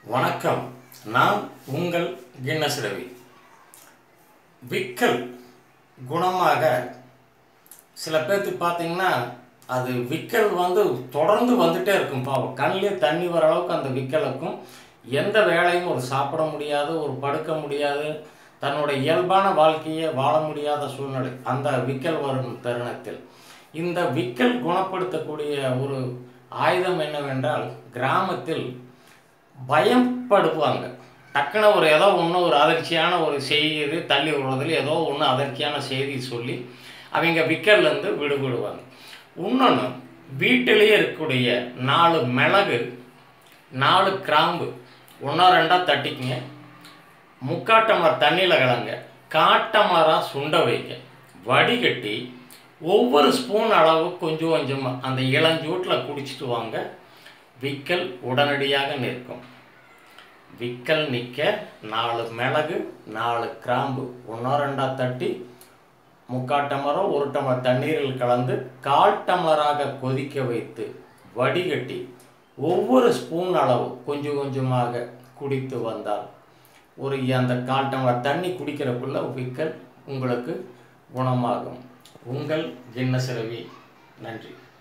வணக்கம். நான் உங்கள் கின்னஸ் ரவி. விக்கல் குணமாக சில பேர்த்துக்கு பார்த்தீங்கன்னா அது விக்கல் தொடர்ந்து வந்துட்டே இருக்கும். பாவம், கண்ணிலே தண்ணி வர அளவுக்கு அந்த விக்கலுக்கும் எந்த வேலையும் ஒரு சாப்பிட முடியாது, ஒரு படுக்க முடியாது, தன்னோட இயல்பான வாழ்க்கையை வாழ முடியாத சூழ்நிலை அந்த விக்கல் வரும் தருணத்தில். இந்த விக்கல் குணப்படுத்தக்கூடிய ஒரு ஆயுதம் என்னவென்றால், கிராமத்தில் பயப்படுவாங்க. டக்குன்னு ஏதோ ஒன்று ஒரு அதிர்ச்சியான ஒரு செய்தி தள்ளி விடுறதுல ஏதோ ஒன்று அதிர்ச்சியான செய்தி சொல்லி அவங்க விக்கல்லேருந்து விடுபடுவாங்க. இன்னொன்று, வீட்டிலேயே இருக்கக்கூடிய 4 மிளகு 4 கிராம்பு ஒன்றா ரெண்டாக தட்டிக்குங்க, முக்காட்டமரம் தண்ணியில் கலங்க, காட்டமரம் சுண்ட வைங்க, வடிகட்டி ஒவ்வொரு ஸ்பூன் அளவு கொஞ்சம் கொஞ்சமாக அந்த இளஞ்சூட்டில் குடிச்சிட்டு வாங்க. விக்கல் உடனடியாக நிற்கும். விக்கல் நிற்க 4 மிளகு 4 கிராம்பு ஒன்றா ரெண்டாக தட்டி முக்காட்டமரம் 1 டம்ளர் தண்ணீரில் கலந்து காட்டமராக கொதிக்க வைத்து வடிகட்டி ஒவ்வொரு ஸ்பூன் அளவு கொஞ்சம் கொஞ்சமாக குடித்து வந்தால் அந்த காட்டமர தண்ணி குடிக்கிறக்குள்ள விக்கல் உங்களுக்கு குணமாகும். உங்கள் கின்னஸ் ரவி. நன்றி.